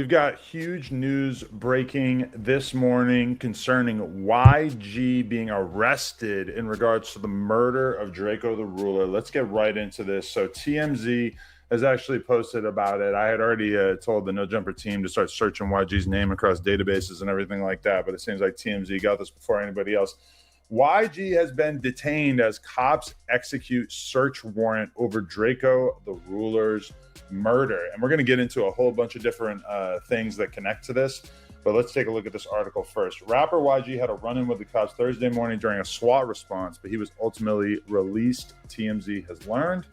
We've got huge news breaking this morning concerning YG being arrested in regards to the murder of Draco the Ruler. Let's get right into this. So TMZ has actually posted about it. I had already told the No Jumper team to start searching YG's name across databases and everything like that, but it seems like TMZ got this before anybody else. YG has been detained as cops execute search warrant over Draco the Ruler's murder. And we're going to get into a whole bunch of different things that connect to this. But let's take a look at this article first. Rapper YG had a run-in with the cops Thursday morning during a SWAT response, but he was ultimately released, TMZ has learned.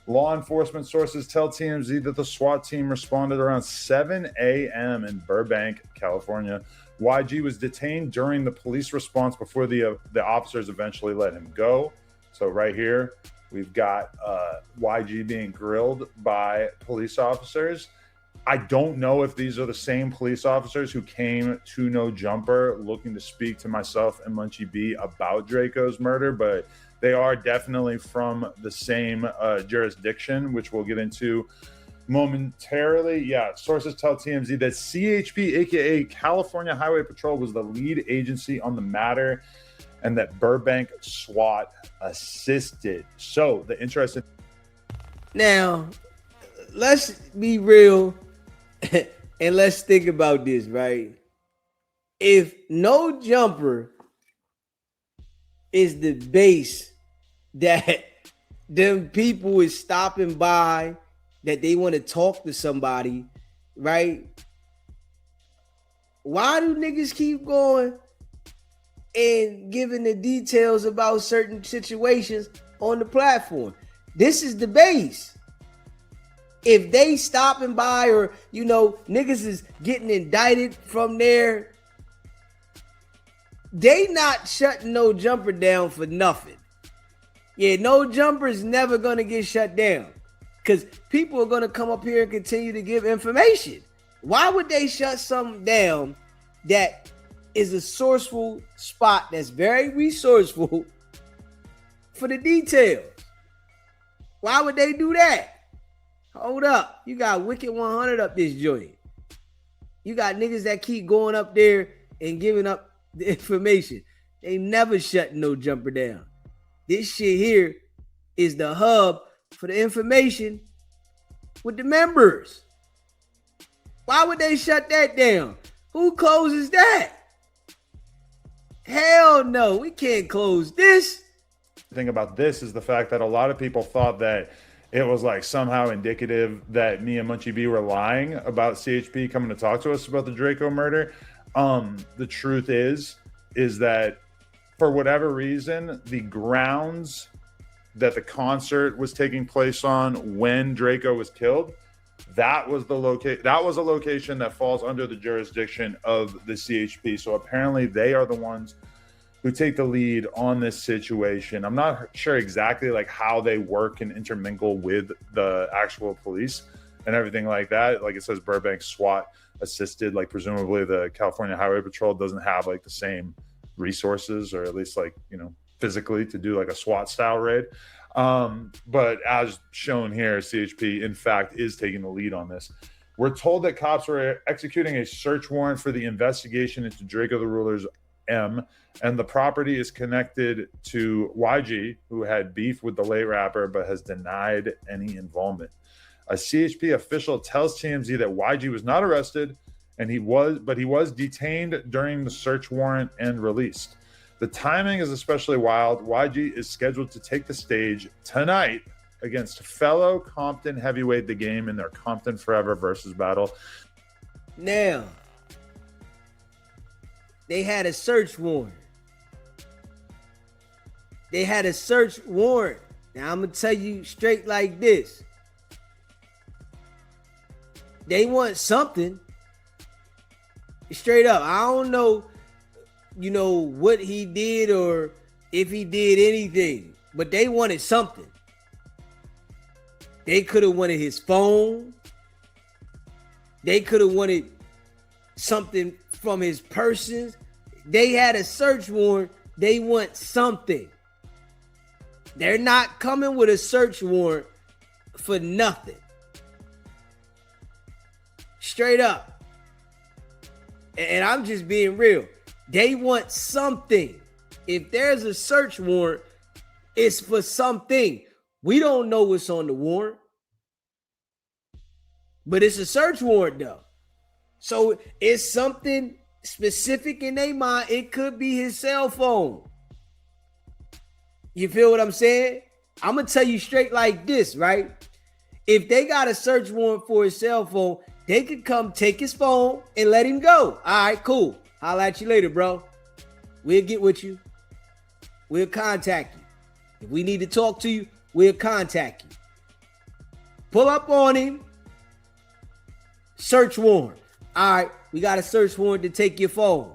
Law enforcement sources tell TMZ that the SWAT team responded around 7 a.m. in Burbank, California. YG was detained during the police response before the officers eventually let him go. So right here, we've got YG being grilled by police officers. I don't know if these are the same police officers who came to No Jumper looking to speak to myself and Munchie B about Draco's murder, but they are definitely from the same jurisdiction, which we'll get into momentarily. Yeah, sources tell TMZ that CHP, aka California Highway Patrol, was the lead agency on the matter and that Burbank SWAT assisted. So the interesting. Now, let's be real and let's think about this, right? If No Jumper is the base that them people is stopping by, that they want to talk to somebody, right? Why do niggas keep going and giving the details about certain situations on the platform? This is the base. If they stopping by, or niggas is getting indicted from there, they not shutting No Jumper down for nothing. Yeah, No Jumper is never gonna get shut down because people are gonna come up here and continue to give information. Why would they shut something down that is a sourceful spot that's very resourceful for the details? Why would they do that? Hold up. You got Wicked 100 up this joint. You got niggas that keep going up there and giving up the information. They never shut No Jumper down. This shit here is the hub for the information with the members. Why would they shut that down? Who closes that? Hell no, we can't close this. The thing about this is the fact that a lot of people thought that it was like somehow indicative that me and Munchie B were lying about CHP coming to talk to us about the Draco murder. The truth is that for whatever reason, the grounds that the concert was taking place on when Draco was killed, that was a location that falls under the jurisdiction of the CHP. So apparently they are the ones who take the lead on this situation. I'm not sure exactly like how they work and intermingle with the actual police and everything like that. Like it says Burbank SWAT assisted, like presumably the California Highway Patrol doesn't have like the same resources, or at least like, physically to do like a SWAT style raid. But as shown here, CHP in fact is taking the lead on this. We're told that cops were executing a search warrant for the investigation into Draco the Ruler's M, and the property is connected to YG, who had beef with the late rapper but has denied any involvement. A CHP official tells TMZ that YG was not arrested, and he was detained during the search warrant and released. The timing is especially wild. YG is scheduled to take the stage tonight against fellow Compton heavyweight The Game in their Compton Forever versus battle. Now, they had a search warrant. Now, I'm going to tell you straight like this. They want something. Straight up. I don't know, what he did or if he did anything, but they wanted something. They could have wanted his phone. They could have wanted something from his persons. They had a search warrant. They want something. They're not coming with a search warrant for nothing. Straight up. And I'm just being real. They want something. If there's a search warrant, it's for something. We don't know what's on the warrant, but it's a search warrant though. So it's something specific in their mind. It could be his cell phone. You feel what I'm saying? I'm going to tell you straight like this, right? If they got a search warrant for his cell phone, they could come take his phone and let him go. All right, cool. Holla at you later, bro. We'll get with you. We'll contact you. If we need to talk to you, we'll contact you. Pull up on him. Search warrant. All right, we got a search warrant to take your phone.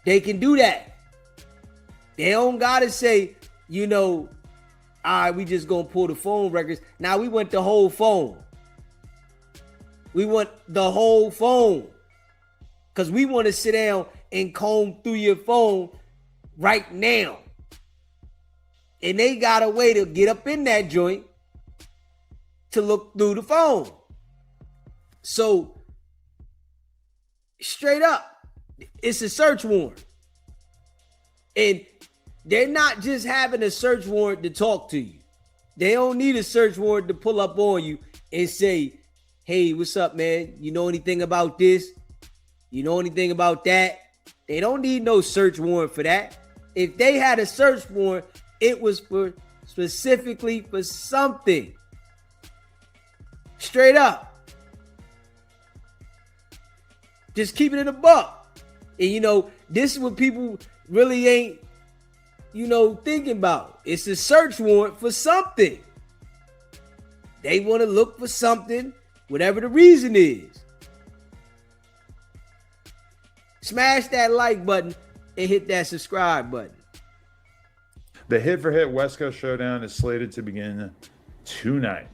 They can do that. They don't got to say, all right, we just going to pull the phone records. Now we want the whole phone. We want the whole phone. Because we want to sit down and comb through your phone right now. And they got a way to get up in that joint to look through the phone. So, straight up, it's a search warrant. And they're not just having a search warrant to talk to you. They don't need a search warrant to pull up on you and say, hey, what's up, man? You know anything about this? You know anything about that? They don't need no search warrant for that. If they had a search warrant, it was for specifically for something. Straight up. Just keep it in a buck. And this is what people really ain't, thinking about. It's a search warrant for something. They want to look for something, whatever the reason is. Smash that like button and hit that subscribe button. The Hit for Hit West Coast Showdown is slated to begin tonight.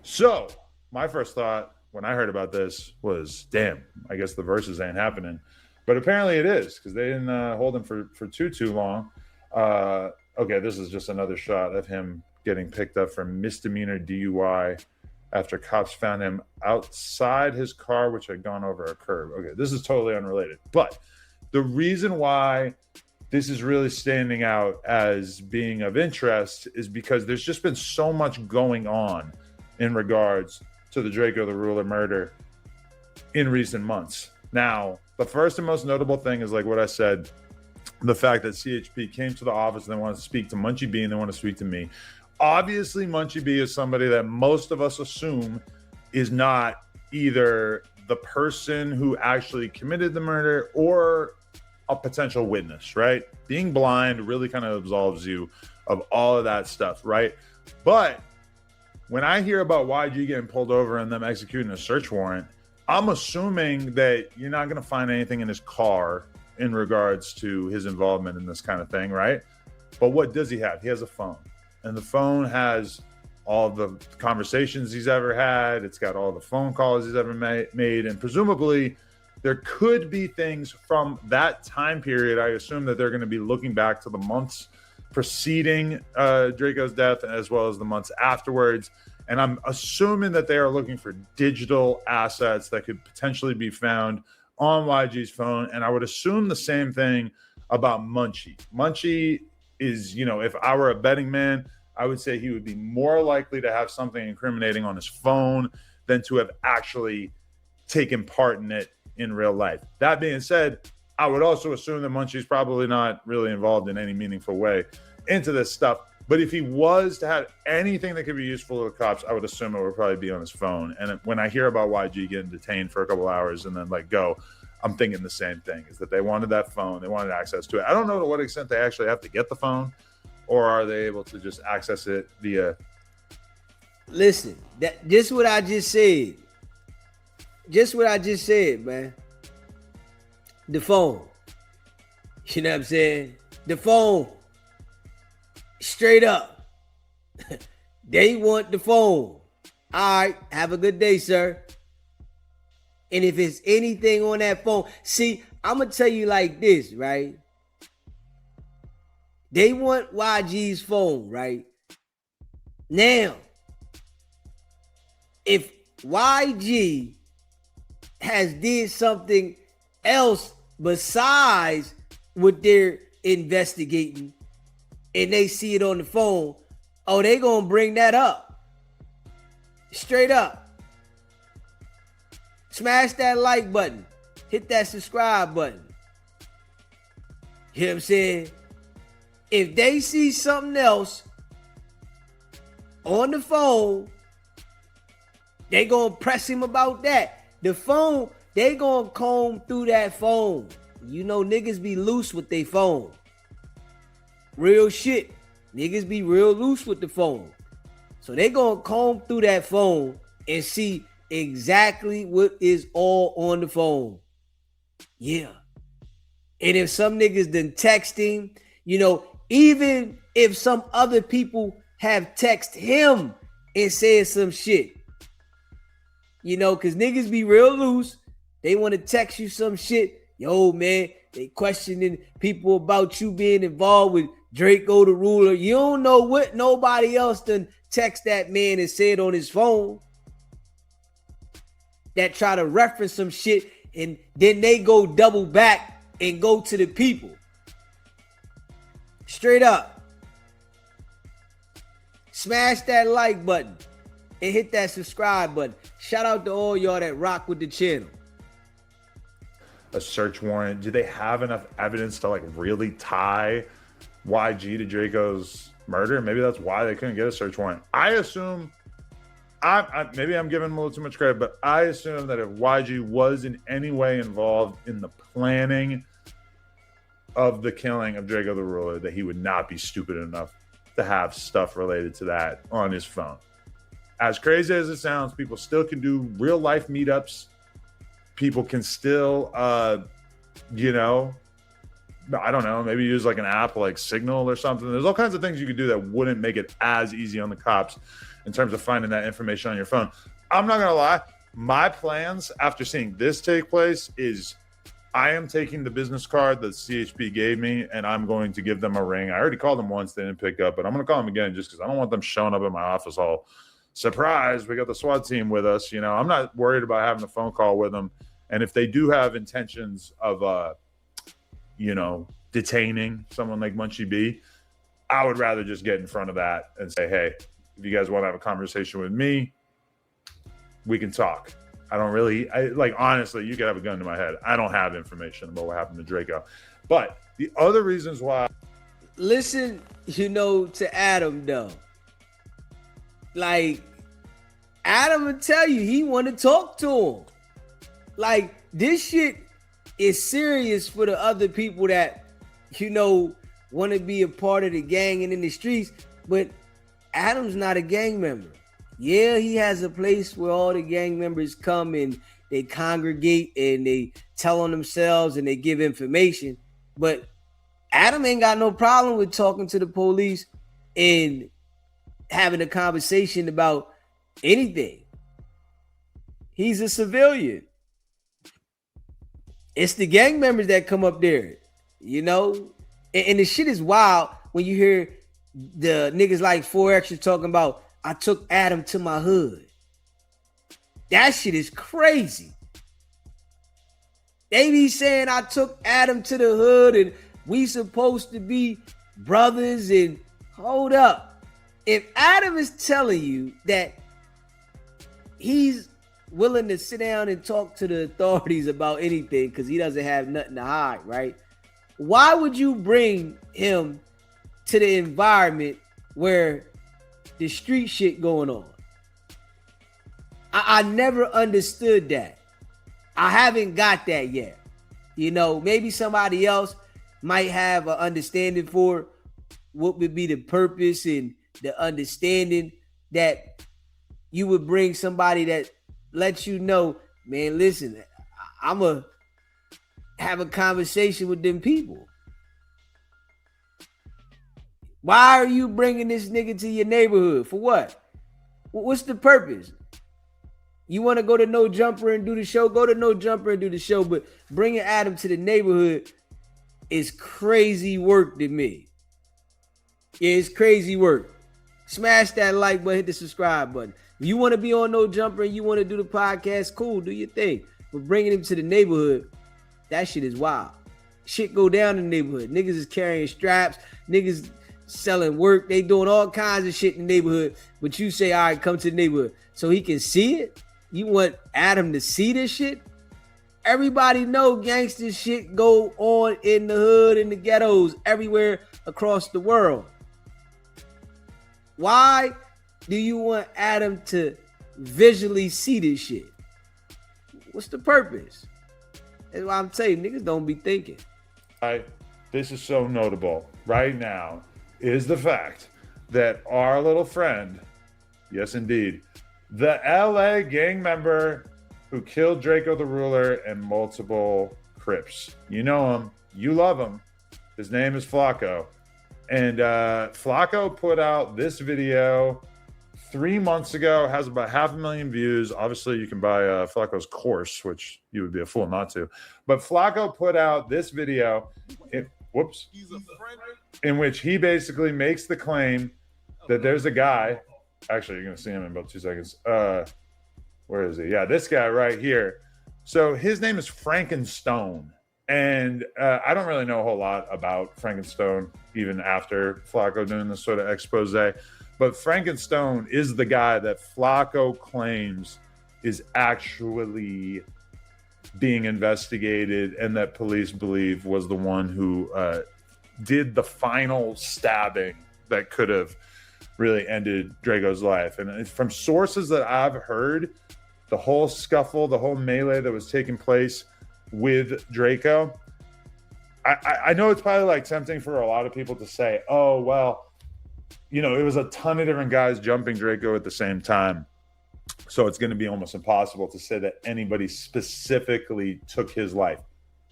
So, my first thought when I heard about this was, damn, I guess the verses ain't happening. But apparently it is, because they didn't hold him for too long. Okay, this is just another shot of him getting picked up for misdemeanor DUI after cops found him outside his car, which had gone over a curb. Okay, this is totally unrelated. But the reason why this is really standing out as being of interest is because there's just been so much going on in regards to the Draco the Ruler murder in recent months. Now, the first and most notable thing is, like what I said, the fact that CHP came to the office and they wanted to speak to Munchie B and they want to speak to me. Obviously, Munchie B is somebody that most of us assume is not either the person who actually committed the murder or a potential witness, right? Being blind really kind of absolves you of all of that stuff, right? But when I hear about YG getting pulled over and them executing a search warrant, I'm assuming that you're not going to find anything in his car in regards to his involvement in this kind of thing, right? But what does he have? He has a phone. And the phone has all the conversations he's ever had. It's got all the phone calls he's ever made. And presumably, there could be things from that time period. I assume that they're going to be looking back to the months preceding Draco's death as well as the months afterwards. And I'm assuming that they are looking for digital assets that could potentially be found on YG's phone. And I would assume the same thing about Munchie. Munchie is, if I were a betting man, I would say he would be more likely to have something incriminating on his phone than to have actually taken part in it in real life. That being said, I would also assume that Munchie's probably not really involved in any meaningful way into this stuff. But if he was to have anything that could be useful to the cops, I would assume it would probably be on his phone. And when I hear about YG getting detained for a couple hours and then let go, I'm thinking the same thing, is that they wanted that phone. They wanted access to it. I don't know to what extent they actually have to get the phone, or are they able to just access it via... Listen, just what I just said. Just what I just said, man. The phone. You know what I'm saying? The phone. Straight up. They want the phone. All right, have a good day, sir. And if it's anything on that phone, see, I'm going to tell you like this, right? They want YG's phone, right? Now, if YG has did something else besides what they're investigating and they see it on the phone, oh, they gonna bring that up. Straight up. Smash that like button. Hit that subscribe button. You know what I'm saying? If they see something else on the phone, they gonna press him about that. The phone, they gonna comb through that phone. You know, niggas be loose with their phone. Real shit. Niggas be real loose with the phone. So they gonna comb through that phone and see exactly what is all on the phone. Yeah. And if some niggas done text him, you know, even if some other people have texted him and said some shit, you know, because niggas be real loose. They want to text you some shit. Yo, man, they questioning people about you being involved with Draco the Ruler. You don't know what nobody else done text that man and said on his phone that try to reference some shit, and then they go double back and go to the people. Straight up. Smash that like button and hit that subscribe button. Shout out to all y'all that rock with the channel. A search warrant. Do they have enough evidence to like really tie YG to Draco's murder? Maybe that's why they couldn't get a search warrant. I assume, maybe I'm giving him a little too much credit, but I assume that if YG was in any way involved in the planning of the killing of Draco the Ruler, that he would not be stupid enough to have stuff related to that on his phone. As crazy as it sounds, people still can do real life meetups. People can still, you know, I don't know, maybe use like an app like Signal or something. There's all kinds of things you could do that wouldn't make it as easy on the cops in terms of finding that information on your phone. I'm not gonna lie, my plans after seeing this take place is I am taking the business card that CHP gave me and I'm going to give them a ring. I already called them once, they didn't pick up, but I'm gonna call them again just because I don't want them showing up at my office all surprised. We got the SWAT team with us. You know, I'm not worried about having a phone call with them. And if they do have intentions of, you know, detaining someone like Munchie B, I would rather just get in front of that and say, hey, if you guys want to have a conversation with me, we can talk. I don't really, like, honestly, you could have a gun to my head. I don't have information about what happened to Draco. But the other reasons why. Listen, you know, to Adam, though. Like, Adam will tell you he want to talk to him. Like, this shit is serious for the other people that, you know, want to be a part of the gang and in the streets. But Adam's not a gang member. Yeah, he has a place where all the gang members come and they congregate and they tell on themselves and they give information. But Adam ain't got no problem with talking to the police and having a conversation about anything. He's a civilian. It's the gang members that come up there, you know? And the shit is wild when you hear the niggas like 4Extra talking about, I took Adam to my hood. That shit is crazy. They be saying I took Adam to the hood and we supposed to be brothers, and hold up. If Adam is telling you that he's willing to sit down and talk to the authorities about anything because he doesn't have nothing to hide, right? Why would you bring him to the environment where the street shit going on? I never understood that. I haven't got that yet. You know, maybe somebody else might have an understanding for what would be the purpose and the understanding that you would bring somebody that lets you know, man, listen, I'm going to have a conversation with them people. Why are you bringing this nigga to your neighborhood? For what? What's the purpose? You want to go to No Jumper and do the show? Go to No Jumper and do the show. But bringing Adam to the neighborhood is crazy work to me. Yeah, it's crazy work. Smash that like button, hit the subscribe button. If you want to be on No Jumper and you want to do the podcast, cool, do your thing. But bringing him to the neighborhood, That shit is wild. Shit go down in the neighborhood. Niggas is carrying straps. Niggas selling work. They doing all kinds of shit in the neighborhood. But you say, all right, come to the neighborhood so he can see it. You want Adam to see this shit? Everybody know gangster shit go on in the hood, in the ghettos, everywhere across the world. Why do you want Adam to visually see this shit? What's the purpose? That's why I'm saying niggas don't be thinking. This is so notable right now is the fact that our little friend, yes indeed, the LA gang member who killed Draco the Ruler and multiple Crips. You know him, you love him. His name is Flacco. And Flacco put out this video 3 months ago, has about 500,000 views. Obviously, you can buy Flacco's course, which you would be a fool not to. But Flacco put out this video, in which he basically makes the claim that there's a guy. Actually, you're going to see him in about 2 seconds. Where is he? Yeah, this guy right here. So his name is Frankenstone. And I don't really know a whole lot about Frankenstone, even after Flacco doing this sort of expose. But Frankenstone is the guy that Flacco claims is actually being investigated and that police believe was the one who did the final stabbing that could have really ended Draco's life. And from sources that I've heard, the whole scuffle, the whole melee that was taking place with Draco, I know it's probably like tempting for a lot of people to say, oh, well, you know, it was a ton of different guys jumping Draco at the same time. So it's going to be almost impossible to say that anybody specifically took his life.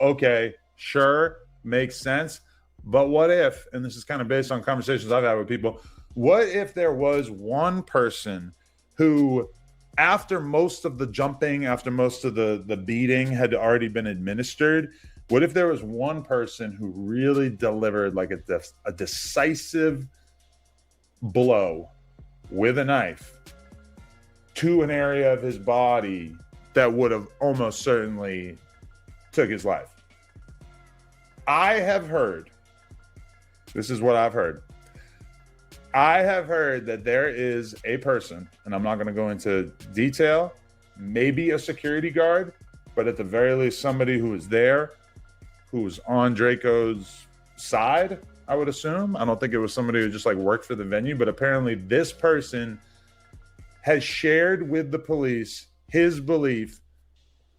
Okay, sure, makes sense. But what if, and this is kind of based on conversations I've had with people, what if there was one person who, after most of the jumping, after most of the beating had already been administered, what if there was one person who really delivered like a decisive blow with a knife to an area of his body that would have almost certainly took his life? I have heard, this is what I've heard. I have heard that there is a person, and I'm not going to go into detail, maybe a security guard, but at the very least somebody who was there, who was on Draco's side, I would assume. I don't think it was somebody who just like worked for the venue, but apparently this person has shared with the police his belief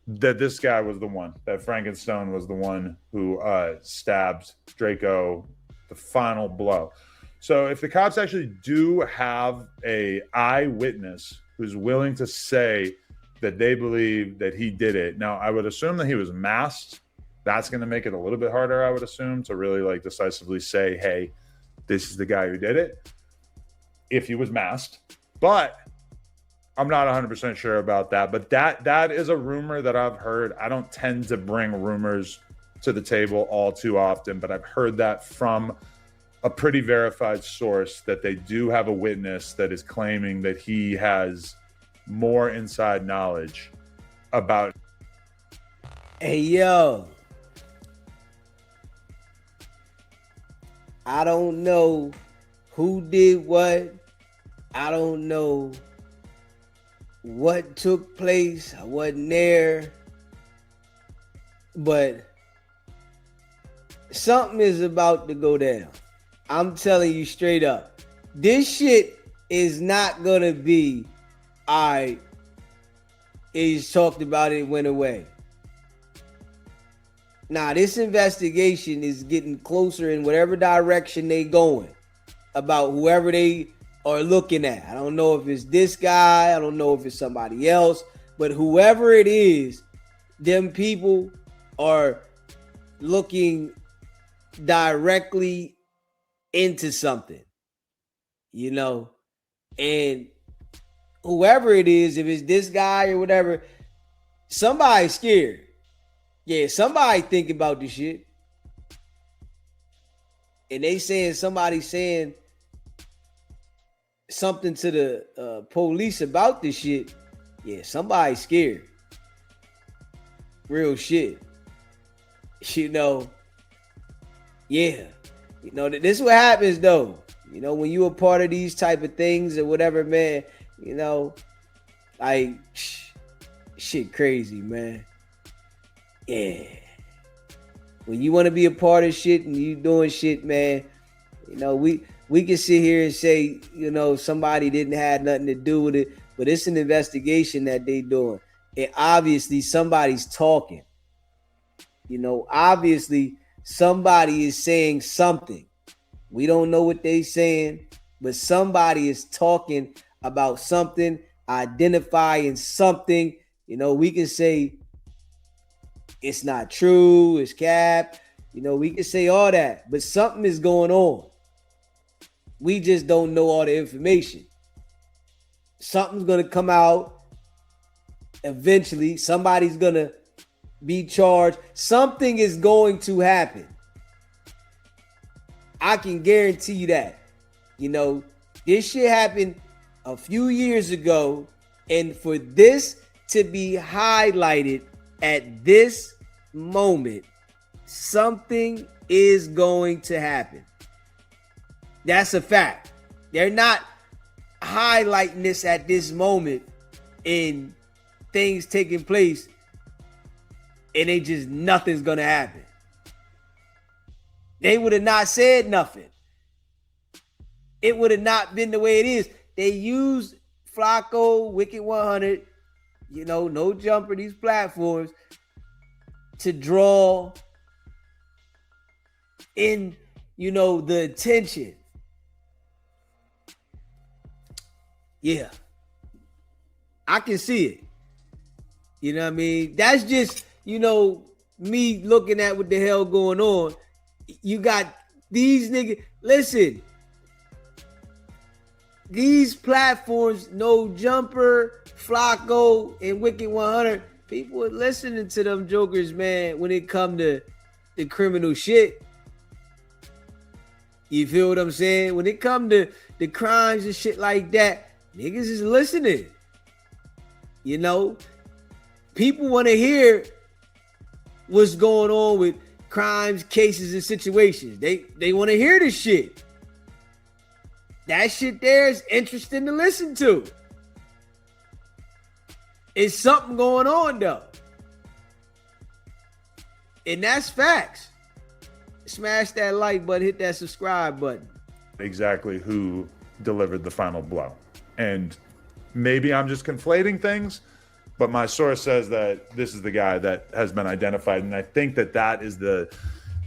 that this guy was the one, that Frankenstone was the one who stabbed Draco the final blow. So if the cops actually do have a eyewitness who's willing to say that they believe that he did it, now I would assume that he was masked. That's going to make it a little bit harder, I would assume, to really like decisively say, hey, this is the guy who did it, if he was masked. But I'm not 100% sure about that. But that is a rumor that I've heard. I don't tend to bring rumors to the table all too often, but I've heard that from a pretty verified source, that they do have a witness that is claiming that he has more inside knowledge about. Hey, yo. I don't know who did what. I don't know what took place. I wasn't there. But something is about to go down. I'm telling you straight up. This shit is not going to be, all right, he's talked about it, went away. Nah, this investigation is getting closer in whatever direction they going about whoever they are looking at. I don't know if it's this guy. I don't know if it's somebody else. But whoever it is, them people are looking directly into something, you know? And whoever it is, if it's this guy or whatever, somebody's scared. Yeah, somebody thinking about this shit. And they saying, somebody saying something to the police about this shit. Yeah, somebody's scared. Real shit. you know, yeah, you know, this is what happens though. You know, when you a part of these type of things or whatever, man, you know, like shit crazy, man. Yeah. When you want to be a part of shit and you doing shit, man, you know, we can sit here and say, you know, somebody didn't have nothing to do with it, but it's an investigation that they doing. And obviously somebody's talking. You know, obviously somebody is saying something. We don't know what they saying, but somebody is talking about something, identifying something. You know, we can say it's not true, it's cap. You know, we can say all that, but something is going on. We just don't know all the information. Something's going to come out eventually. Somebody's going to be charged. Something is going to happen. I can guarantee you that. You know, this shit happened a few years ago, and for this to be highlighted at this moment, something is going to happen. That's a fact. They're not highlighting this at this moment in things taking place and they just nothing's gonna happen. They would have not said nothing. It would have not been the way it is. They used Flacco, Wicked 100, you know, No Jumper, these platforms to draw in, you know, the attention. Yeah. I can see it. You know what I mean? That's just, you know, me looking at what the hell going on. You got these niggas. Listen, these platforms, No Jumper, Flacco, and Wicked 100, people are listening to them jokers, man, when it come to the criminal shit. You feel what I'm saying? When it come to the crimes and shit like that, niggas is listening. You know, people want to hear what's going on with crimes, cases, and situations. They want to hear this shit. That shit there is interesting to listen to. It's something going on though. And that's facts. Smash that like button, hit that subscribe button. Exactly who delivered the final blow. And maybe I'm just conflating things, but my source says that this is the guy that has been identified. And I think that that is the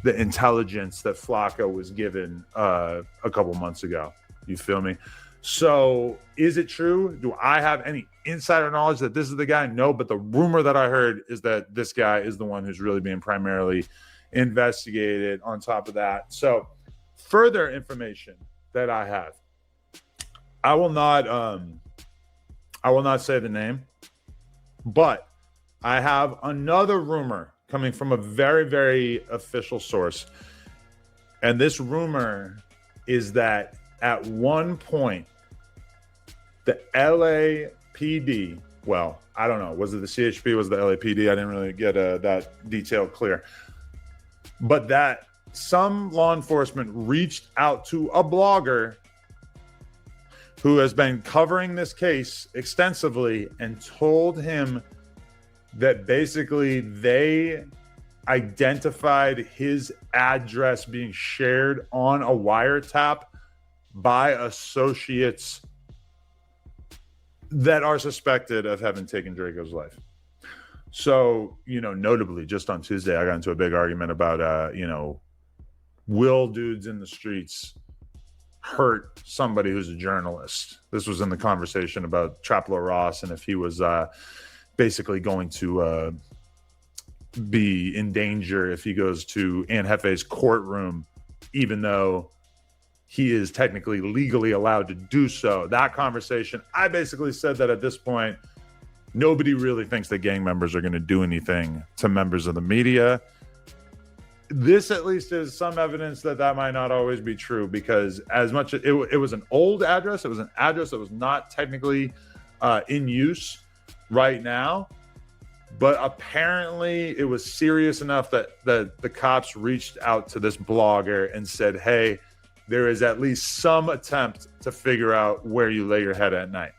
intelligence that Flacco was given a couple months ago. You feel me? So is it true? Do I have any insider knowledge that this is the guy? No, but the rumor that I heard is that this guy is the one who's really being primarily investigated on top of that. So further information that I have, I will not say the name, but I have another rumor coming from a very, very official source. And this rumor is that at one point, the LAPD, well, I don't know, was it the CHP, was it the LAPD? I didn't really get that detail clear. But that some law enforcement reached out to a blogger who has been covering this case extensively and told him that basically they identified his address being shared on a wiretap by associates that are suspected of having taken Draco's life. So, you know, notably, just on Tuesday, I got into a big argument about, you know, will dudes in the streets hurt somebody who's a journalist? This was in the conversation about Traplo Ross and if he was basically going to be in danger if he goes to Ann Hefe's courtroom, even though he is technically legally allowed to do so. That conversation, I basically said that at this point, nobody really thinks that gang members are going to do anything to members of the media. This at least is some evidence that that might not always be true, because as much as it was an old address, it was an address that was not technically in use right now. But apparently it was serious enough that the cops reached out to this blogger and said, hey, there is at least some attempt to figure out where you lay your head at night.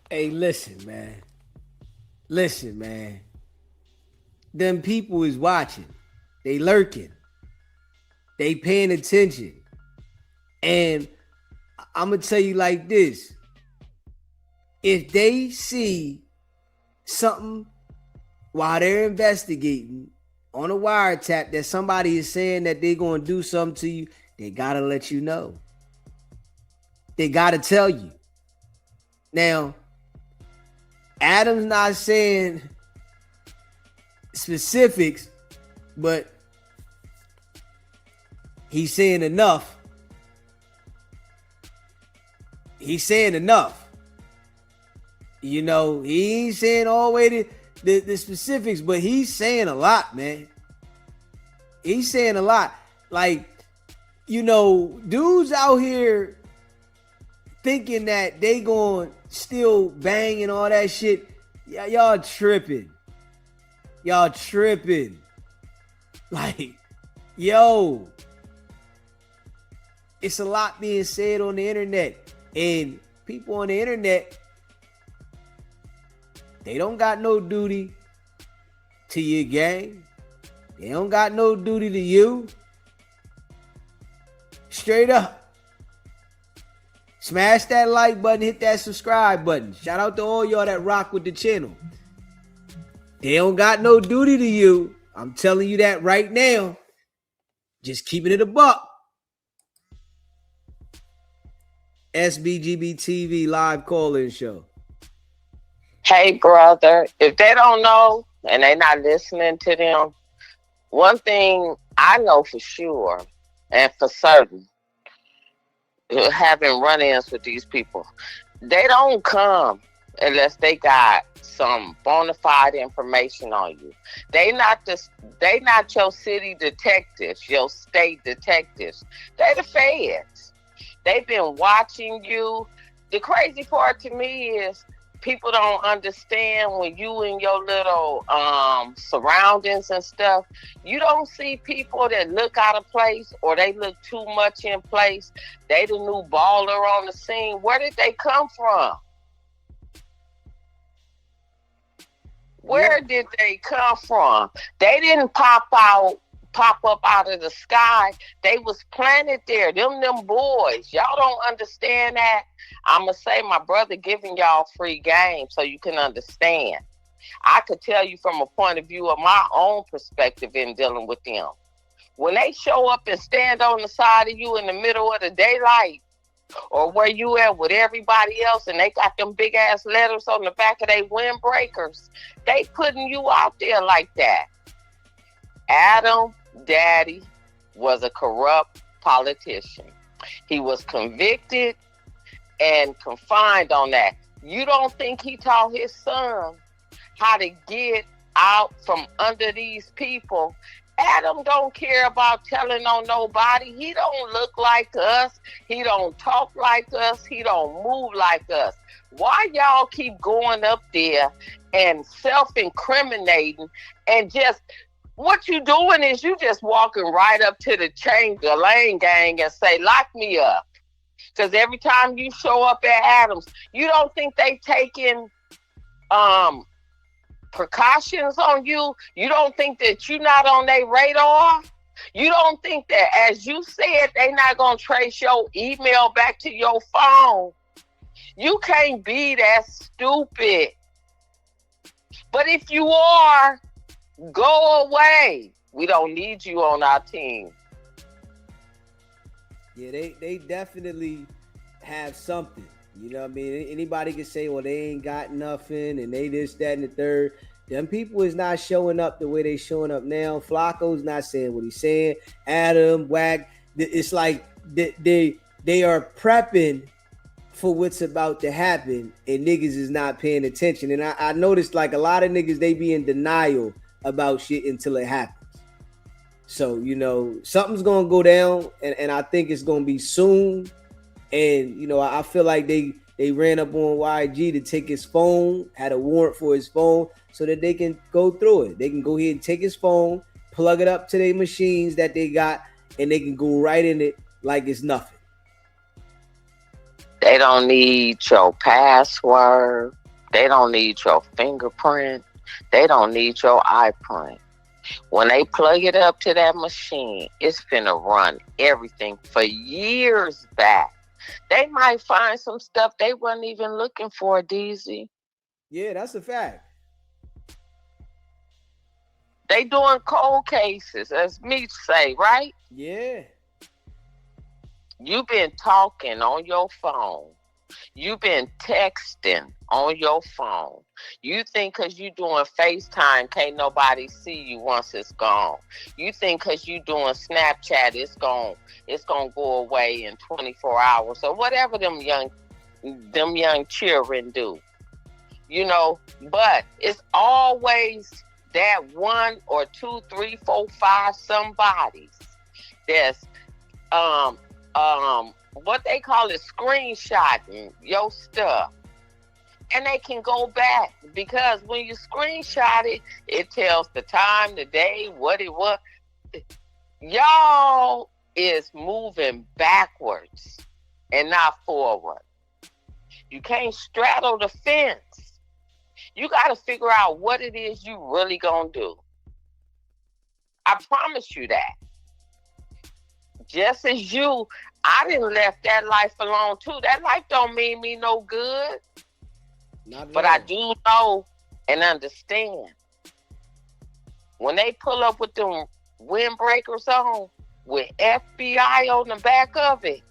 Hey, listen, man. Listen, man. Them people is watching. They lurking. They paying attention. And I'm going to tell you like this. If they see something while they're investigating on a wiretap that somebody is saying that they're going to do something to you, they got to let you know. They got to tell you. Now, Adam's not saying specifics, but he's saying enough. He's saying enough. You know, he ain't saying all the way the specifics, but he's saying a lot, man. He's saying a lot. Like, you know, dudes out here thinking that they going still bang and all that shit. Yeah, y'all tripping. Y'all tripping. Like, yo, it's a lot being said on the internet. And people on the internet, they don't got no duty to your gang. They don't got no duty to you. Straight up. Smash that like button, hit that subscribe button. Shout out to all y'all that rock with the channel. They don't got no duty to you. I'm telling you that right now. Just keeping it a buck. SBGB TV live call-in show. Hey, brother, if they don't know and they not listening to them, one thing I know for sure and for certain, having run-ins with these people, they don't come unless they got some bona fide information on you. They not your city detectives, your state detectives. They the feds. They've been watching you. The crazy part to me is people don't understand when you in your little surroundings and stuff, you don't see people that look out of place or they look too much in place. They the new baller on the scene. Where did they come from? Where did they come from? They didn't pop up out of the sky. They was planted there. Them boys. Y'all don't understand that. I'ma say my brother giving y'all free game so you can understand. I could tell you from a point of view of my own perspective in dealing with them. When they show up and stand on the side of you in the middle of the daylight or where you at with everybody else and they got them big ass letters on the back of their windbreakers, they putting you out there like that. Adam Daddy was a corrupt politician. He was convicted and confined on that. You don't think he taught his son how to get out from under these people? Adam don't care about telling on nobody. He don't look like us. He don't talk like us. He don't move like us. Why y'all keep going up there and self-incriminating and just what you doing is you just walking right up to the lane gang and say, lock me up. Because every time you show up at Adams, you don't think they taking precautions on you? You don't think that you're not on their radar? You don't think that, as you said, they not going to trace your email back to your phone? You can't be that stupid. But if you are, go away. We don't need you on our team. Yeah, they definitely have something. You know what I mean? Anybody can say, well, they ain't got nothing and they this, that, and the third. Them people is not showing up the way they showing up now. Flacco's not saying what he's saying. Adam, Wack, it's like they are prepping for what's about to happen and niggas is not paying attention. And I noticed like a lot of niggas, they be in denial about shit until it happens. So, you know, something's going to go down and I think it's going to be soon. And, you know, I feel like they They ran up on YG to take his phone, had a warrant for his phone so that they can go through it. They can go ahead and take his phone, plug it up to their machines that they got, and they can go right in it like it's nothing. They don't need your password. They don't need your fingerprint. They don't need your eye print. When they plug it up to that machine, it's finna run everything for years back. They might find some stuff they weren't even looking for, DEEZY. Yeah, that's a fact. They doing cold cases, as me say, right? Yeah. You've been talking on your phone. You've been texting on your phone. You think because you doing FaceTime, can't nobody see you once it's gone. You think because you doing Snapchat, it's gonna go away in 24 hours or whatever them young children do. You know, but it's always that 1 or 2, 3, 4, 5 somebodies that's what they call it, screenshotting your stuff. And they can go back because when you screenshot it, it tells the time, the day, what it was. Y'all is moving backwards and not forward. You can't straddle the fence. You got to figure out what it is you really gonna do. I promise you that. Just as you, I didn't left that life alone too. That life don't mean me no good. But I do know and understand. When they pull up with them windbreakers on, with FBI on the back of it,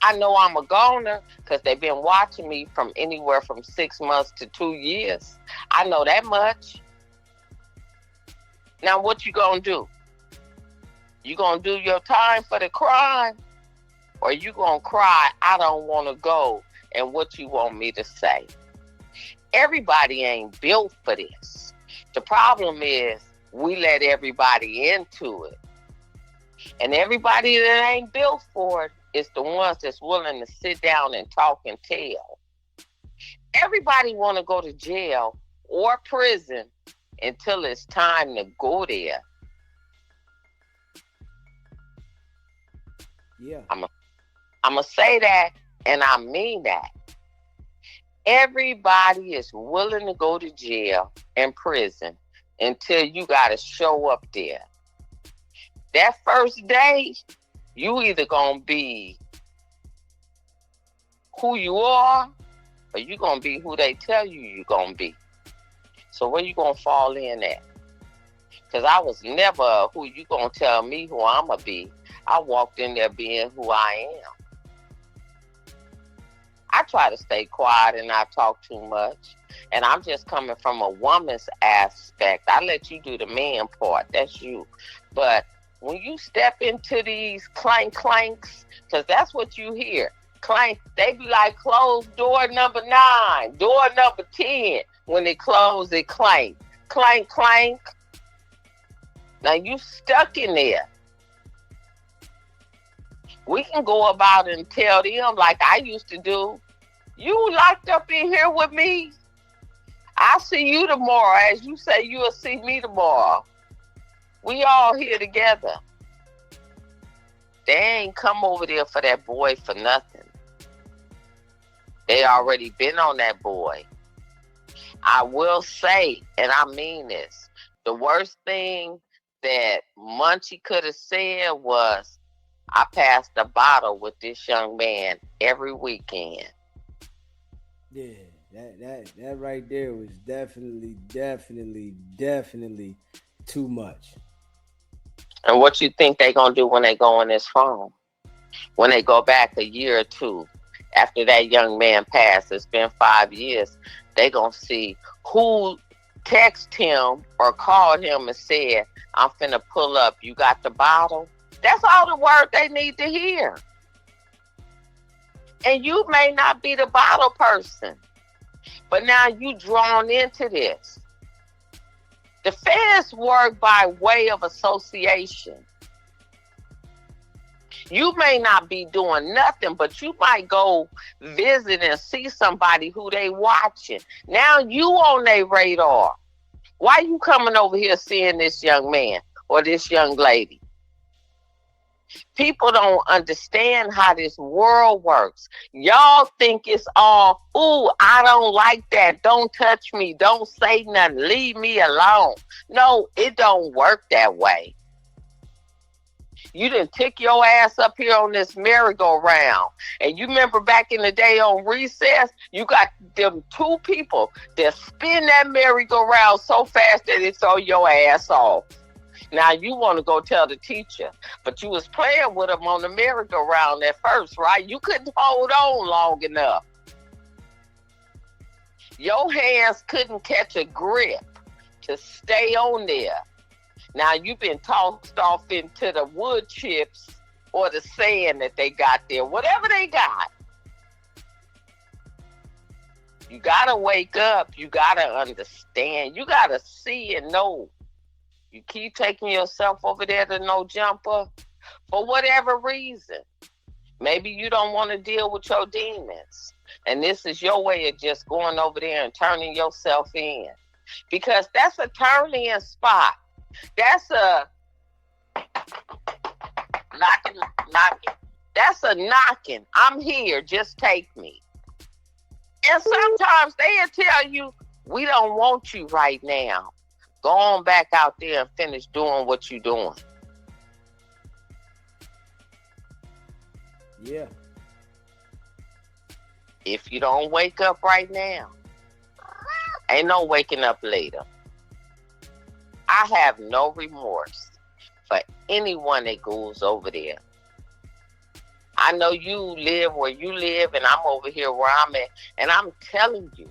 I know I'm a goner because they've been watching me from anywhere from 6 months to 2 years. I know that much. Now what you gonna do? You gonna do your time for the crime? Or you gonna cry, I don't wanna go, and what you want me to say? Everybody ain't built for this. The problem is we let everybody into it. And everybody that ain't built for it is the ones that's willing to sit down and talk and tell. Everybody want to go to jail or prison until it's time to go there. Yeah. I'm going to say that, and I mean that. Everybody is willing to go to jail and prison until you got to show up there. That first day, you either going to be who you are or you going to be who they tell you you're going to be. So where you going to fall in at? Because I was never who you going to tell me who I'm going to be. I walked in there being who I am. I try to stay quiet and not talk too much. And I'm just coming from a woman's aspect. I let you do the man part. That's you. But when you step into these clanks, because that's what you hear. Clank, they be like, close door number 9, door number 10. When they close, it clank. Clank, clank. Now you stuck in there. We can go about and tell them like I used to do. You locked up in here with me. I'll see you tomorrow. As you say, you'll see me tomorrow. We all here together. They ain't come over there for that boy for nothing. They already been on that boy. I will say, and I mean this, the worst thing that Munchie could have said was, I passed the bottle with this young man every weekend. Yeah, that right there was definitely too much. And what you think they gonna do when they go on this phone? When they go back a year or two after that young man passed, it's been 5 years, they gonna see who texted him or called him and said, I'm finna pull up, you got the bottle? That's all the word they need to hear. And you may not be the bottle person, but now you drawn into this. The feds work by way of association. You may not be doing nothing, but you might go visit and see somebody who they watching. Now you on their radar. Why you coming over here seeing this young man or this young lady? People don't understand how this world works. Y'all think it's all, ooh, I don't like that. Don't touch me. Don't say nothing. Leave me alone. No, it don't work that way. You didn't tick your ass up here on this merry-go-round. And you remember back in the day on recess, you got them two people that spin that merry-go-round so fast that it throw your ass off. Now you want to go tell the teacher, but you was playing with them on the merry-go-round at first, right? You couldn't hold on long enough. Your hands couldn't catch a grip to stay on there. Now you've been tossed off into the wood chips or the sand that they got there, whatever they got. You gotta wake up. You gotta understand. You gotta see and know. You keep taking yourself over there to no jumper for whatever reason. Maybe you don't want to deal with your demons. And this is your way of just going over there and turning yourself in. Because that's a turn-in spot. That's a knocking. That's a knocking. I'm here. Just take me. And sometimes they'll tell you, we don't want you right now. Go on back out there and finish doing what you're doing. Yeah. If you don't wake up right now, ain't no waking up later. I have no remorse for anyone that goes over there. I know you live where you live and I'm over here where I'm at. And I'm telling you,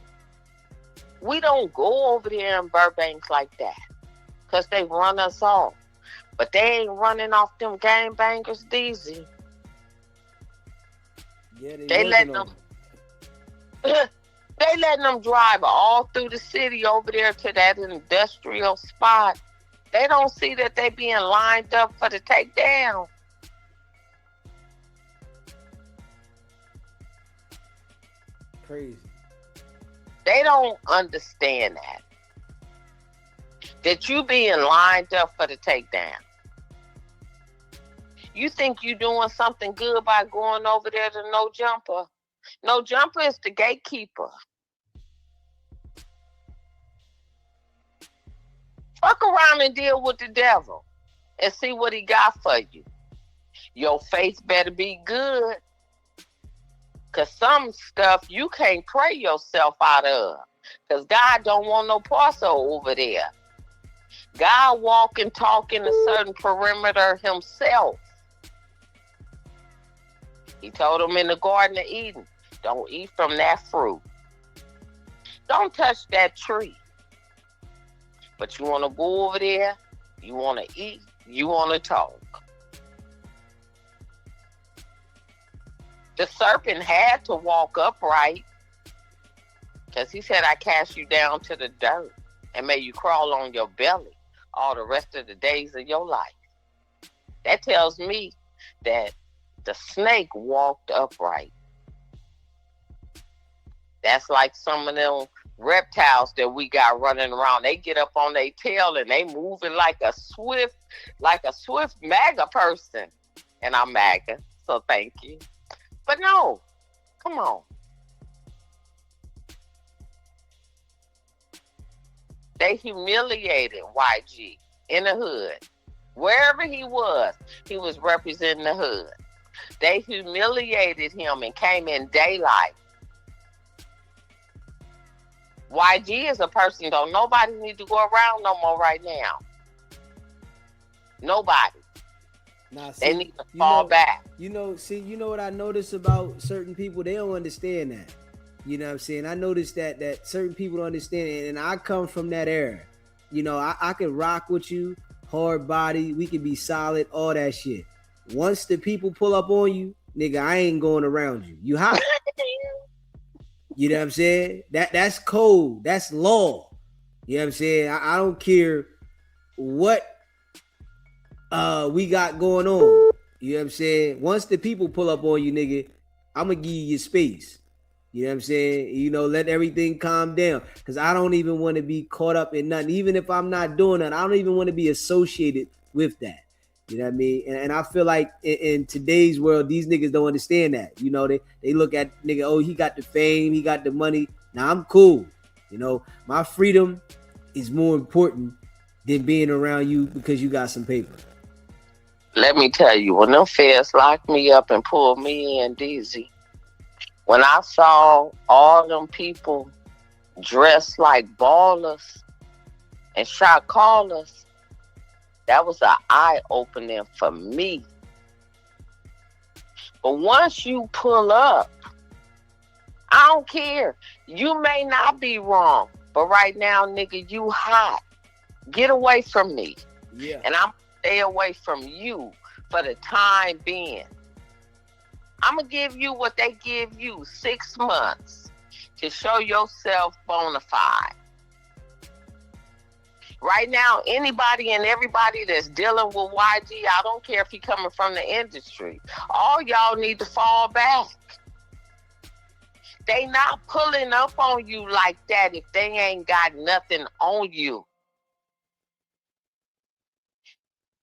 we don't go over there in Burbank like that because they run us off. But they ain't running off them gangbangers, DEEZY. Yeah, they letting them. They letting them drive all through the city over there to that industrial spot. They don't see that they being lined up for the takedown. Crazy. They don't understand that. That you being lined up for the takedown. You think you doing something good by going over there to No Jumper. No Jumper is the gatekeeper. Fuck around and deal with the devil and see what he got for you. Your faith better be good. Because some stuff you can't pray yourself out of. Because God don't want no parcel over there. God walk and talk in a certain perimeter himself. He told him in the Garden of Eden, don't eat from that fruit. Don't touch that tree. But you want to go over there, you want to eat, you want to talk. The serpent had to walk upright because he said, I cast you down to the dirt and made you crawl on your belly all the rest of the days of your life. That tells me that the snake walked upright. That's like some of them reptiles that we got running around. They get up on their tail and they moving like a swift MAGA person. And I'm MAGA, so thank you. But no, come on. They humiliated YG in the hood. Wherever he was representing the hood. They humiliated him and came in daylight. YG is a person though nobody need to go around no more right now. Nobody. Nah, see, they need to fall back. You know what I notice about certain people? They don't understand that. You know what I'm saying? I noticed that certain people don't understand it, and I come from that era. You know, I can rock with you, hard body, we can be solid, all that shit. Once the people pull up on you, nigga, I ain't going around you. You hot. You know what I'm saying? That's code. That's law. You know what I'm saying? I don't care what we got going on. You know what I'm saying? Once the people pull up on you, nigga, I'm gonna give you your space. You know what I'm saying? You know, let everything calm down. Cause I don't even want to be caught up in nothing. Even if I'm not doing that, I don't even want to be associated with that. You know what I mean? And I feel like in today's world, these niggas don't understand that. You know, they look at nigga, oh, he got the fame, he got the money. Now I'm cool. You know, my freedom is more important than being around you because you got some paper. Let me tell you, when them feds locked me up and pulled me in, DEEZY, when I saw all them people dressed like ballers and shot callers, that was an eye-opening for me. But once you pull up, I don't care. You may not be wrong, but right now, nigga, you hot. Get away from me. Yeah. And I'm stay away from you for the time being. I'm going to give you what they give you, 6 months to show yourself bona fide. Right now, anybody and everybody that's dealing with YG, I don't care if he coming from the industry, all y'all need to fall back. They not pulling up on you like that if they ain't got nothing on you.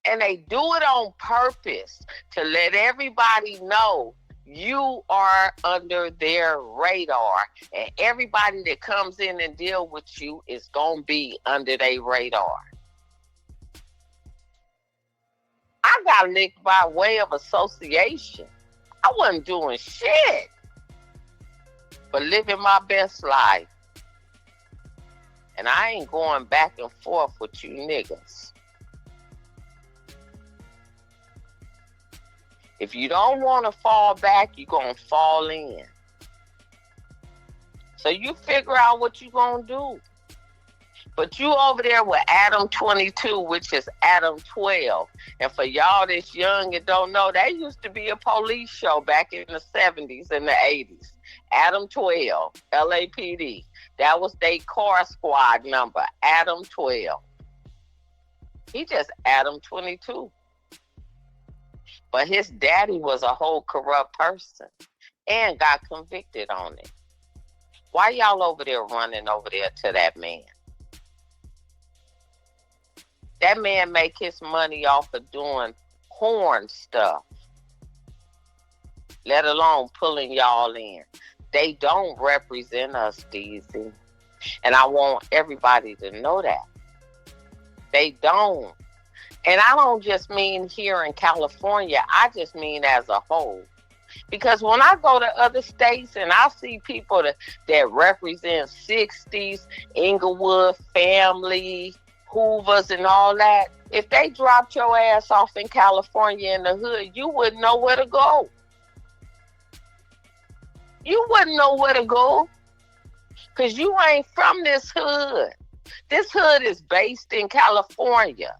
And they do it on purpose to let everybody know you are under their radar. And everybody that comes in and deal with you is going to be under their radar. I got licked by way of association. I wasn't doing shit but living my best life. And I ain't going back and forth with you niggas. If you don't want to fall back, you're going to fall in. So you figure out what you're going to do. But you over there with Adam22, which is Adam12. And for y'all that's young and don't know, that used to be a police show back in the 70s and the 80s. Adam12, LAPD. That was their car squad number, Adam12. He just Adam22. But his daddy was a whole corrupt person and got convicted on it. Why y'all over there running over there to that man? That man make his money off of doing porn stuff, let alone pulling y'all in. They don't represent us, DEEZY. And I want everybody to know that. They don't. And I don't just mean here in California. I just mean as a whole. Because when I go to other states and I see people that represent 60s, Inglewood family, Hoovers and all that, if they dropped your ass off in California in the hood, you wouldn't know where to go. You wouldn't know where to go. Because you ain't from this hood. This hood is based in California.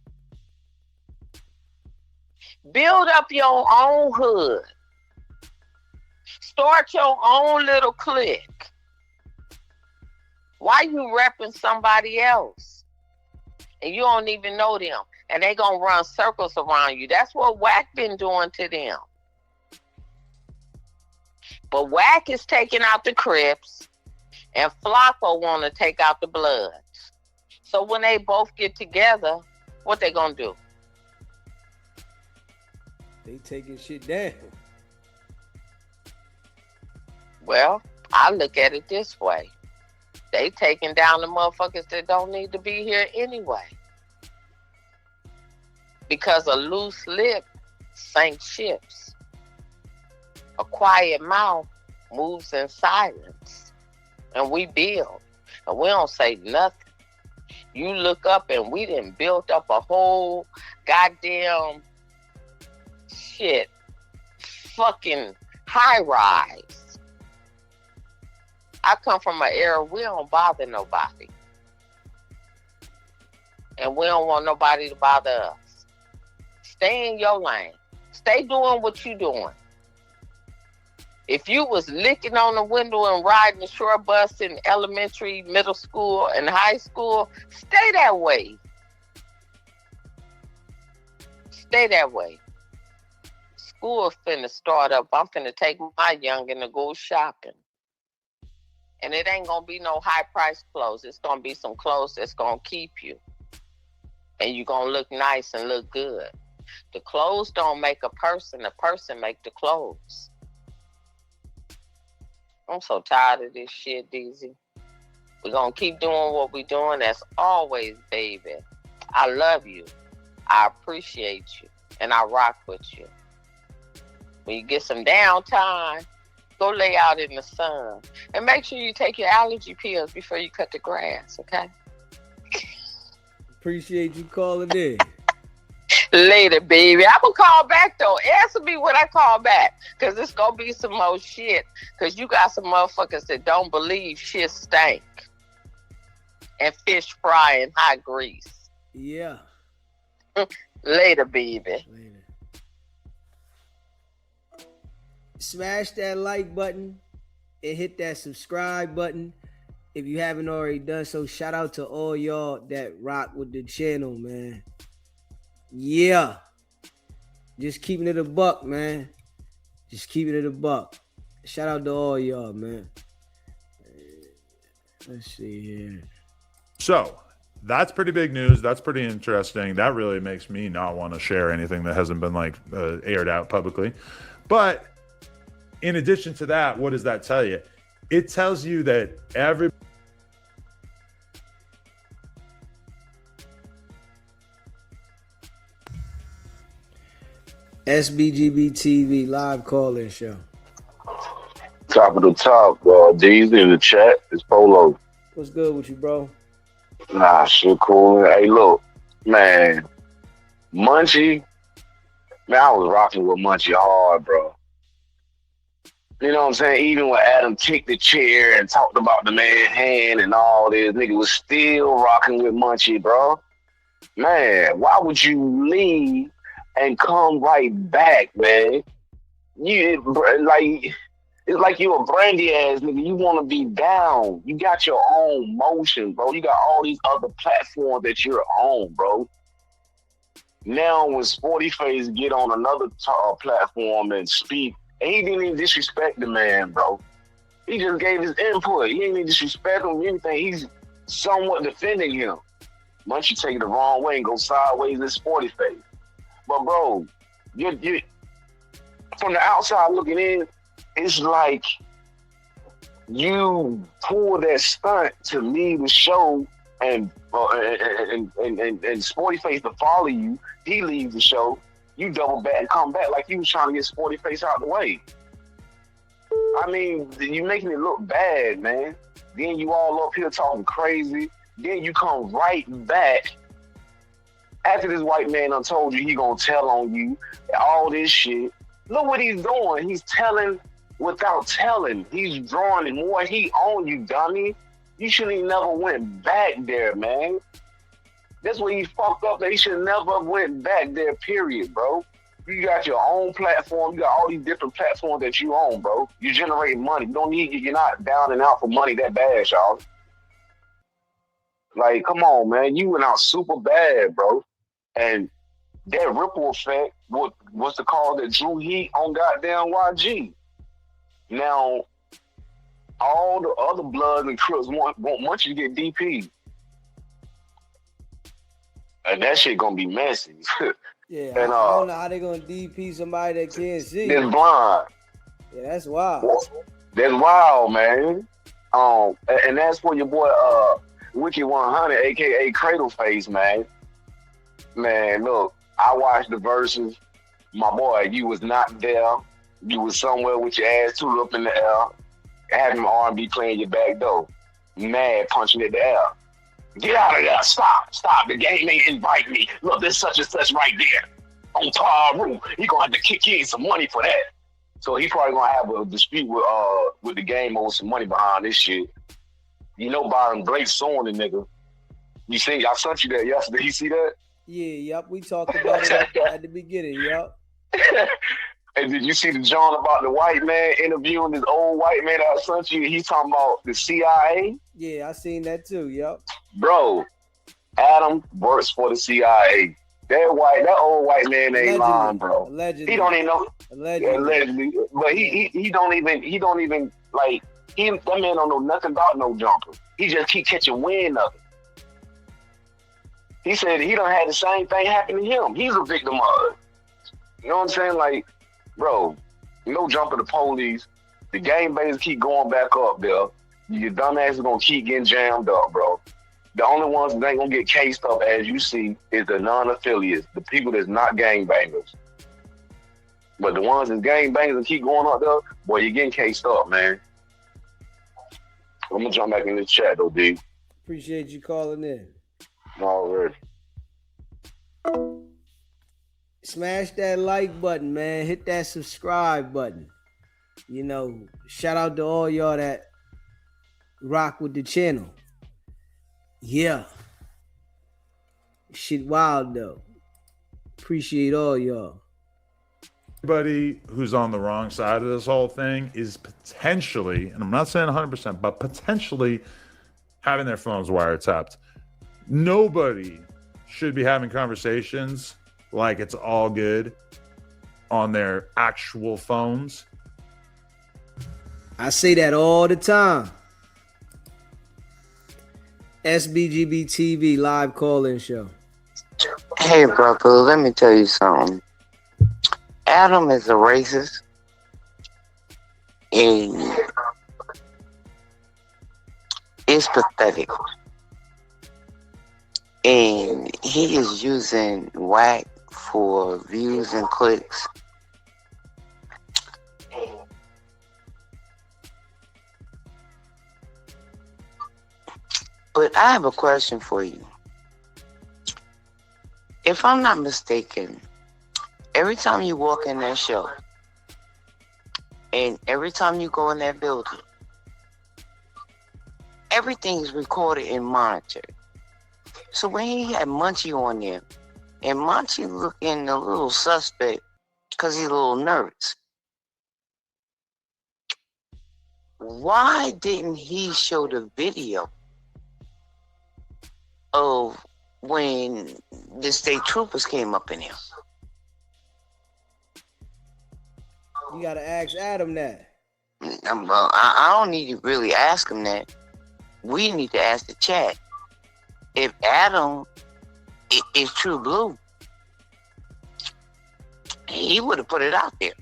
Build up your own hood. Start your own little clique. Why you repping somebody else? And you don't even know them. And they gonna run circles around you. That's what Wack been doing to them. But Wack is taking out the Crips. And Flacco want to take out the Bloods. So when they both get together, what they gonna do? They taking shit down. Well, I look at it this way. They taking down the motherfuckers that don't need to be here anyway. Because a loose lip sinks ships. A quiet mouth moves in silence. And we build. And we don't say nothing. You look up and we done built up a whole goddamn shit. Fucking high rise. I come from an era we don't bother nobody. And we don't want nobody to bother us. Stay in your lane. Stay doing what you doing. If you was licking on the window and riding the short bus in elementary, middle school, and high school, stay that way. Stay that way. school finna start up. I'm finna take my youngin' to go shopping. And it ain't gonna be no high price clothes. It's gonna be some clothes that's gonna keep you. And you gonna look nice and look good. The clothes don't make a person make the clothes. I'm so tired of this shit, DEEZY. We're gonna keep doing what we're doing as always, baby. I love you. I appreciate you. And I rock with you. When you get some downtime, go lay out in the sun. And make sure you take your allergy pills before you cut the grass, okay? Appreciate you calling in. Later, baby. I'm going to call back, though. Answer me when I call back. Because it's going to be some more shit. Because you got some motherfuckers that don't believe shit stank. And fish fry in hot grease. Yeah. Later, baby. Later. Smash that like button and hit that subscribe button if you haven't already done so. Shout out to all y'all that rock with the channel, man. Yeah. Just keeping it a buck, man. Just keeping it a buck. Shout out to all y'all, man. Let's see here. So that's pretty big news. That's pretty interesting. That really makes me not want to share anything that hasn't been like aired out publicly. But in addition to that, what does that tell you? It tells you that every SBGB TV live call-in show. Top of the top, DEEZY in the chat. It's Polo. What's good with you, bro? Nah, shit cool. Hey, look, man, Munchie, man, I was rocking with Munchie hard, bro. You know what I'm saying? Even when Adam kicked the chair and talked about the man's hand and all this, nigga was still rocking with Munchie, bro. Man, why would you leave and come right back, man? It's like you a brandy ass nigga. You want to be down. You got your own motion, bro. You got all these other platforms that you're on, bro. Now when Sporty Face get on another platform and speak, and he didn't even disrespect the man, bro. He just gave his input. He didn't even disrespect him or anything. He's somewhat defending him. Once you take it the wrong way and go sideways in Sporty Face. But bro, you from the outside looking in, it's like you pull that stunt to leave the show and Sporty Face to follow you. He leaves the show. You double back and come back like you was trying to get Sporty Face out of the way. I mean, you making it look bad, man. Then you all up here talking crazy. Then you come right back after this white man done told you he gonna tell on you, all this shit. Look what he's doing. He's telling without telling. He's drawing more heat on you, dummy. You shouldn't have never went back there, man. That's where he fucked up. That he should never went back there, period, bro. You got your own platform. You got all these different platforms that you own, bro. You generate money. You don't need, you're not down and out for money that bad, y'all. Like, come on, man. You went out super bad, bro. And that ripple effect was the call that drew heat on goddamn YG. Now, all the other Bloods and Crips want Munchie to get DP. And that shit gonna be messy. Yeah, and, I don't know how they gonna DP somebody that can't see. That's blind. Yeah, that's wild. That's wild, man. And that's for your boy Wiki 100, aka Cradle Face, man. Man, look, I watched the verses. My boy, you was not there. You was somewhere with your ass tooted up in the air, having R&B playing your back door, mad punching at the air. Get out of there! Stop! The game ain't invite me. Look, there's such and such right there on Tar Room. He gonna have to kick in some money for that. So he probably gonna have a dispute with the game over some money behind this shit. You know, Byron Blake suing the nigga. You see, I sent you that yesterday. You see that? Yeah, yep. We talked about it at the beginning, yep. And did you see the John about the white man interviewing this old white man that I sent you? He's talking about the CIA. Yeah, I seen that too, yep. Bro, Adam works for the CIA. That old white man ain't lying, bro. Allegedly. He don't even know. Allegedly. But he don't even like that man don't know nothing about no jumper. He just keep catching wind of it. He said he done had the same thing happen to him. He's a victim of it. You know what I'm saying? Like, bro, no jumper the police. The game bangers keep going back up there. Your dumb ass is gonna keep getting jammed up, bro. The only ones that ain't gonna get cased up, as you see, is the non-affiliates, the people that's not gangbangers. But the ones that's gangbangers that keep going up there, boy, you're getting cased up, man. I'm gonna jump back in this chat though, D. Appreciate you calling in. Already. Smash that like button, man. Hit that subscribe button. You know, shout out to all y'all that rock with the channel. Yeah. Shit wild though. Appreciate all y'all. Everybody who's on the wrong side of this whole thing is potentially, and I'm not saying 100%, but potentially having their phones wiretapped. Nobody should be having conversations like it's all good on their actual phones. I say that all the time. SBGB TV live call-in show. Hey, brother, let me tell you something. Adam is a racist. And it's pathetic. And he is using whack for views and clicks. But I have a question for you. If I'm not mistaken, every time you walk in that show, and every time you go in that building, everything is recorded and monitored. So when he had Munchie on there, and Munchie looking a little suspect because he's a little nervous, why didn't he show the video of when the state troopers came up in here? You gotta ask Adam that. I don't need to really ask him that. We need to ask the chat. If Adam is true blue, he would have put it out there.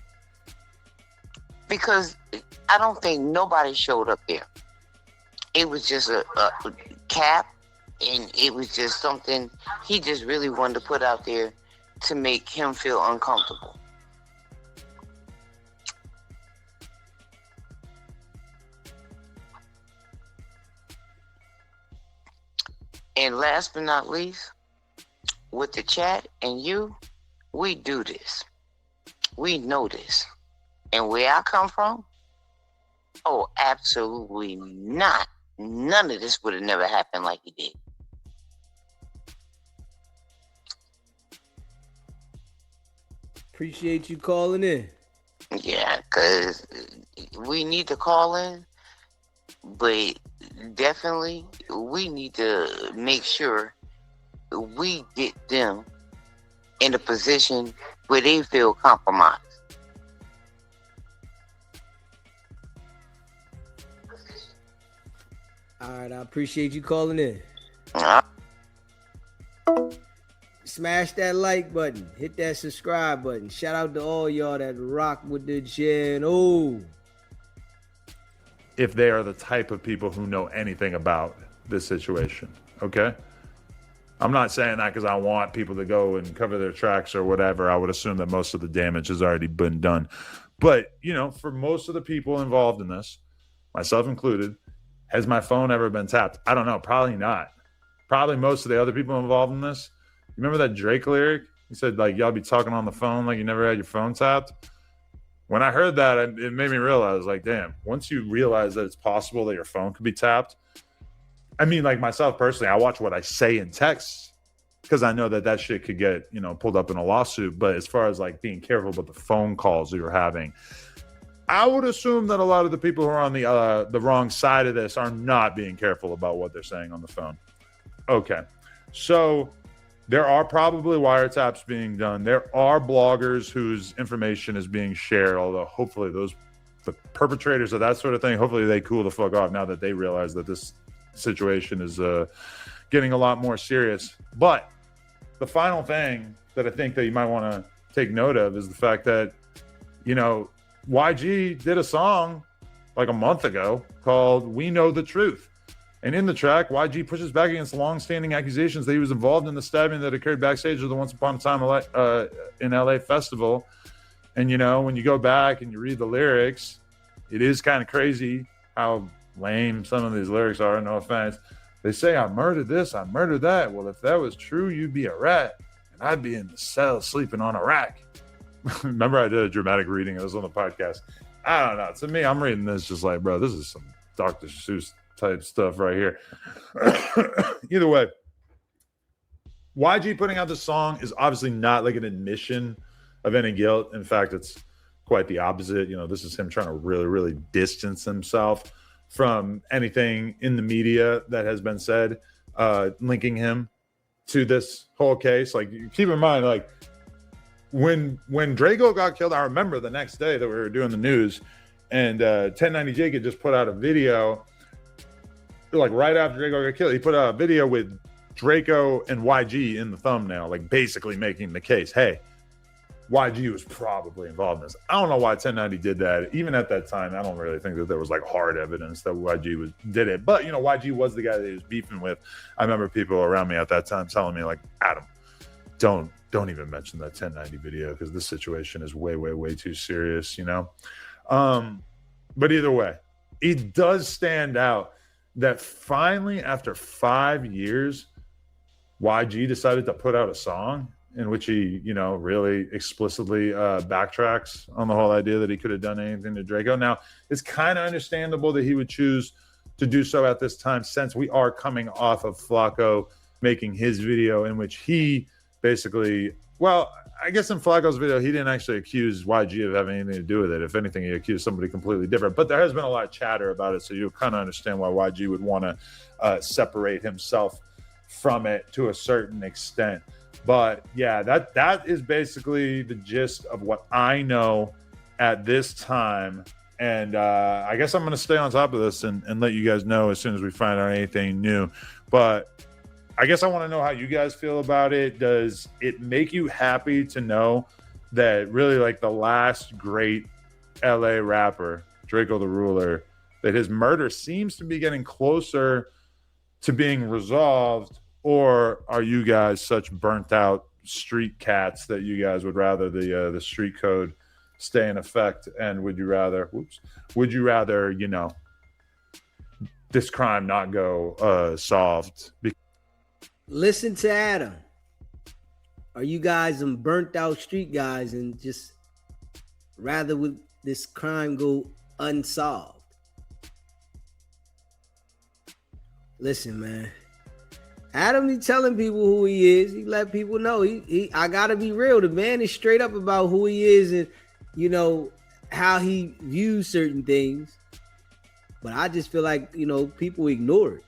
Because I don't think nobody showed up there. It was just a cap, and it was just something he just really wanted to put out there to make him feel uncomfortable. And last but not least, with the chat and you, we do this. We know this. And where I come from, oh, absolutely not. None of this would have never happened like it did. Appreciate you calling in. Yeah, because we need to call in, but definitely we need to make sure we get them in a position where they feel compromised. All right, I appreciate you calling in. Smash that like button. Hit that subscribe button. Shout out to all y'all that rock with the channel. If they are the type of people who know anything about this situation, okay? I'm not saying that because I want people to go and cover their tracks or whatever. I would assume that most of the damage has already been done. But, you know, for most of the people involved in this, myself included, has my phone ever been tapped? I don't know. Probably not. Probably most of the other people involved in this. You remember that Drake lyric? He said, like, y'all be talking on the phone like you never had your phone tapped. When I heard that, it made me realize, like, damn, once you realize that it's possible that your phone could be tapped, I mean, like myself personally, I watch what I say in texts because I know that that shit could get, you know, pulled up in a lawsuit. But as far as like being careful about the phone calls that you're having, I would assume that a lot of the people who are on the wrong side of this are not being careful about what they're saying on the phone. Okay, so there are probably wiretaps being done. There are bloggers whose information is being shared, although hopefully the perpetrators of that sort of thing, hopefully they cool the fuck off now that they realize that this situation is getting a lot more serious. But the final thing that I think that you might want to take note of is the fact that, you know, YG did a song like a month ago called We Know the Truth. And in the track, YG pushes back against long-standing accusations that he was involved in the stabbing that occurred backstage of the Once Upon a Time in LA festival. And, you know, when you go back and you read the lyrics, it is kind of crazy how lame some of these lyrics are, no offense. They say, I murdered this, I murdered that. Well, if that was true, you'd be a rat, and I'd be in the cell sleeping on a rack. Remember I did a dramatic reading of this on the podcast. I don't know. To me, I'm reading this just like, bro, this is some Dr. Seuss type stuff right here. Either way, YG putting out this song is obviously not like an admission of any guilt. In fact, it's quite the opposite. You know, this is him trying to really, really distance himself from anything in the media that has been said, linking him to this whole case. Like, keep in mind, like, when Draco got killed, I remember the next day that we were doing the news, and 1090 Jake had just put out a video, like right after Draco got killed. He put out a video with Draco and YG in the thumbnail, like basically making the case, hey, YG was probably involved in this. I don't know why 1090 did that. Even at that time, I don't really think that there was like hard evidence that YG did it. But, you know, YG was the guy that he was beefing with. I remember people around me at that time telling me, like, Adam, don't even mention that 1090 video because this situation is way, way, way too serious, you know? But either way, it does stand out that finally, after 5 years, YG decided to put out a song in which he, you know, really explicitly backtracks on the whole idea that he could have done anything to Draco. Now, it's kind of understandable that he would choose to do so at this time, since we are coming off of Flacco making his video in which he basically, well, I guess in Flacco's video, he didn't actually accuse YG of having anything to do with it. If anything, he accused somebody completely different. But there has been a lot of chatter about it, so you'll kind of understand why YG would want to separate himself from it to a certain extent. But yeah, that is basically the gist of what I know at this time. And I guess I'm going to stay on top of this and let you guys know as soon as we find out anything new. But I guess I want to know how you guys feel about it. Does it make you happy to know that really, like, the last great LA rapper, Draco the Ruler, that his murder seems to be getting closer to being resolved? Or are you guys such burnt out street cats that you guys would rather the street code stay in effect? And would you rather, you know, this crime not go solved? Listen to Adam. Are you guys some burnt out street guys and just rather would this crime go unsolved? Listen, man. Adam, he telling people who he is. He let people know. I gotta be real. The man is straight up about who he is and, you know, how he views certain things. But I just feel like, you know, people ignore it.